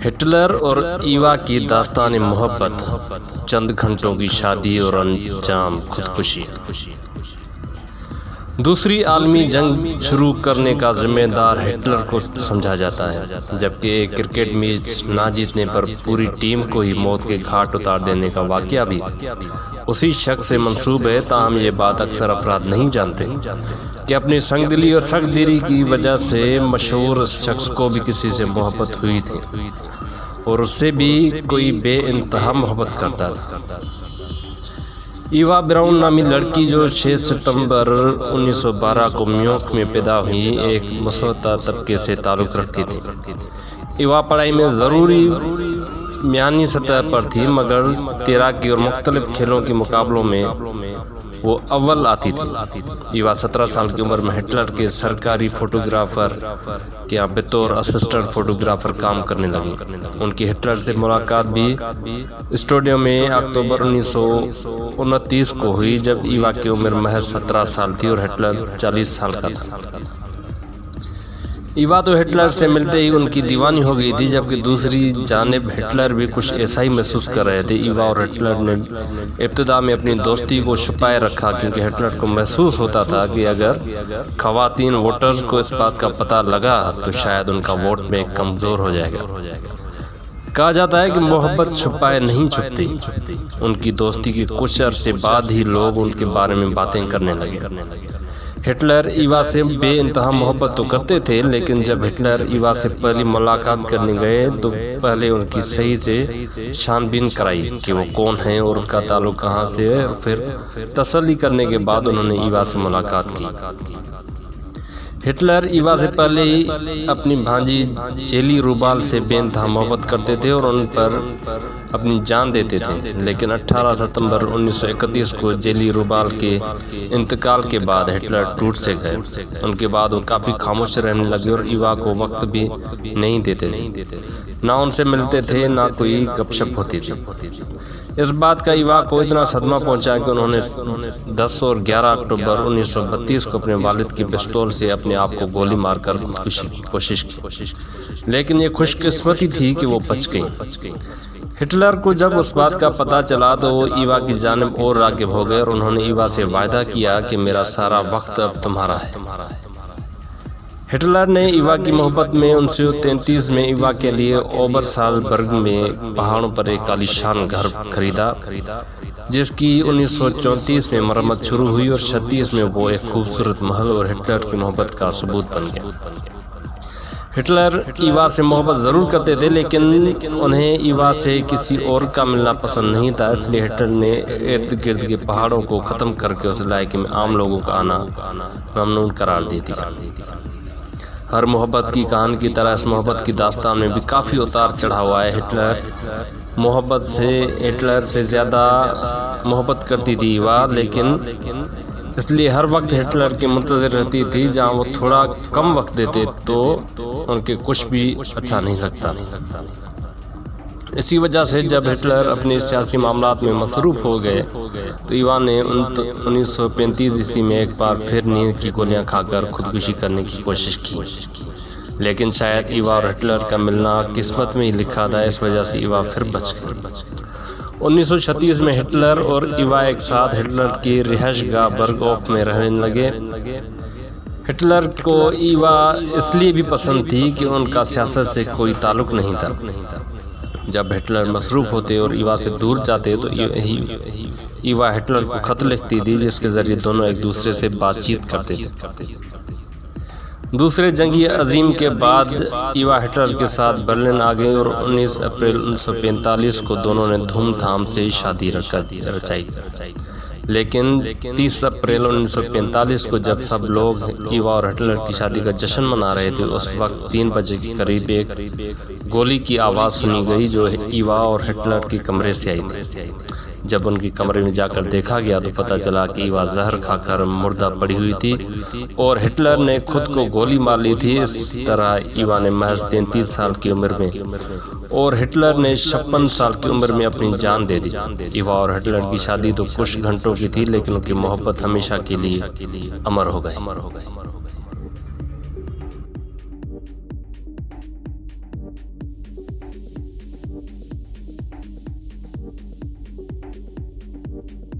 Hitler और ईवा की दास्तान मोहब्बत, चंद घंटों की शादी और अंजाम खुदकुशी। दूसरी आलमी जंग शुरू करने का जिम्मेदार हिटलर को समझा जाता है, जबकि एक क्रिकेट मैच ना जीतने पर पूरी टीम को ही मौत के घाट उतार देने का वाकया भी उसी शख्स से मंसूब है। ताहम ये बात अक्सर अफराद नहीं जानते कि अपनी संगदिली और सख्तदिली की वजह से मशहूर शख्स को भी किसी से मोहब्बत हुई थी और उससे भी कोई बेइंतहा मोहब्बत करता था। ईवा ब्राउन नामी लड़की जो 6 सितंबर 1912 को म्यूनिख में पैदा हुई, एक मुसव्वदा तबके से ताल्लुक़ रखती थी। ईवा पढ़ाई में ज़रूरी म्यानी सतह पर थी, मगर तैराकी और मुख्तलिफ खेलों के मुकाबलों में वो अव्वल आती थी। ईवा 17 साल की उम्र में हिटलर के सरकारी फोटोग्राफर के यहाँ बतौर असिस्टेंट फोटोग्राफर काम करने लगी। उनकी हिटलर से मुलाकात भी स्टूडियो में अक्टूबर 1929 को हुई, जब ईवा की उम्र महज 17 साल थी और हिटलर 40 साल का था। ईवा तो हिटलर से मिलते ही उनकी दीवानी हो गई थी, जबकि दूसरी जानिब हिटलर भी कुछ ऐसा ही महसूस कर रहे थे। ईवा और हिटलर ने इब्तिदा में अपनी दोस्ती को छुपाए रखा, क्योंकि हिटलर को महसूस होता था कि अगर खवातीन वोटर्स को इस बात का पता लगा तो शायद उनका वोट में कमज़ोर हो जाएगा। कहा जाता है कि मोहब्बत छुपाए नहीं छुपती। उनकी दोस्ती के कुछ अरसे बाद ही लोग उनके बारे में बातें करने लगे। हिटलर ईवा से बेइंतहा मोहब्बत तो करते थे, लेकिन जब हिटलर ईवा से पहली मुलाकात करने गए तो पहले उनकी सही से छानबीन कराई कि वो कौन है और उनका ताल्लुक कहाँ से है, और फिर तसल्ली करने के बाद उन्होंने ईवा से मुलाकात की। हिटलर ईवा से पहले ही अपनी भांजी जेली रूबाल से बेइंतहा मोहब्बत करते थे और उन पर अपनी जान देते थे, लेकिन 18 सितंबर 1931 को जेली रूबाल के इंतकाल के बाद हिटलर टूट से गए। उनके बाद वो काफ़ी खामोश रहने लगे और ईवा को वक्त भी नहीं देते थे, ना उनसे मिलते थे, ना कोई गपशप होती थी। इस बात का ईवा को इतना सदमा पहुंचा कि उन्होंने 10 और 11 अक्टूबर 1932 को अपने वालिद की पिस्तौल से अपने आप को गोली मारकर खुदकुशी की कोशिश की, लेकिन ये खुशकिस्मती थी कि वो बच गई। हिटलर को जब उस बात का पता चला तो वो ईवा की जानिब और राग़िब हो गए और उन्होंने ईवा से वायदा किया कि मेरा सारा वक्त अब तुम्हारा है। हिटलर ने ईवा की मोहब्बत में 1933 में ईवा के लिए ओबरसालबर्ग में पहाड़ों पर एक आलीशान घर खरीदा, जिसकी 1934 में मरम्मत शुरू हुई और 36 में वो एक खूबसूरत महल और हिटलर की मोहब्बत का सबूत बन गया। हिटलर ईवा से मोहब्बत ज़रूर करते थे, लेकिन उन्हें ईवा से किसी और का मिलना पसंद नहीं था। इसलिए हिटलर ने इर्द गिर्द के पहाड़ों को ख़त्म करके उस इलाके में आम लोगों का आना ममनून करार दे दिया। हर मोहब्बत की कहानी की तरह इस मोहब्बत की दास्तान में भी काफ़ी उतार चढ़ाव आए। हिटलर से ज़्यादा मोहब्बत करती थी ईवा, लेकिन इसलिए हर वक्त हिटलर के मुंतज़िर रहती थी। जहाँ वो थोड़ा कम वक्त देते तो उनके कुछ भी अच्छा नहीं लगता। इसी वजह से जब हिटलर अपने सियासी मामलात में मसरूफ़ हो गए तो ईवा ने 1935 ईस्वी में एक बार फिर नींद की गोलियां खाकर खुदकुशी करने की कोशिश की, लेकिन शायद ईवा और हिटलर का मिलना किस्मत में ही लिखा था। इस वजह से ईवा फिर बच गई। 1936 में हिटलर और ईवा एक साथ हिटलर की रिहाइशगाह बर्गऑफ में रहने लगे। हिटलर को ईवा इसलिए भी पसंद थी कि उनका सियासत से कोई ताल्लुक़ नहीं था। जब हिटलर मसरूफ़ होते और ईवा से दूर जाते तो ईवा हिटलर को ख़त लिखती थी, जिसके ज़रिए दोनों एक दूसरे से बातचीत करते थे। दूसरे जंगी अज़ीम के बाद ईवा हिटलर के साथ बर्लिन आ गई और 19 अप्रैल 1945 को दोनों ने धूमधाम से शादी रचाई। लेकिन 30 अप्रैल 1945 को जब सब लोग ईवा और हिटलर की शादी का जश्न मना रहे थे, उस वक्त 3 बजे के करीब एक गोली की आवाज़ सुनी गई जो ईवा और हिटलर के कमरे से आई थी। जब उनके कमरे में जाकर देखा गया तो पता चला कि ईवा जहर खाकर मुर्दा पड़ी हुई थी और हिटलर ने खुद को गोली मार ली थी। इस तरह ईवा ने महज 33 साल की उम्र में और हिटलर ने 56 साल की उम्र में अपनी जान दे दी। ईवा और हिटलर की शादी तो कुछ घंटों की थी, लेकिन उनकी मोहब्बत हमेशा के लिए अमर हो गई। है।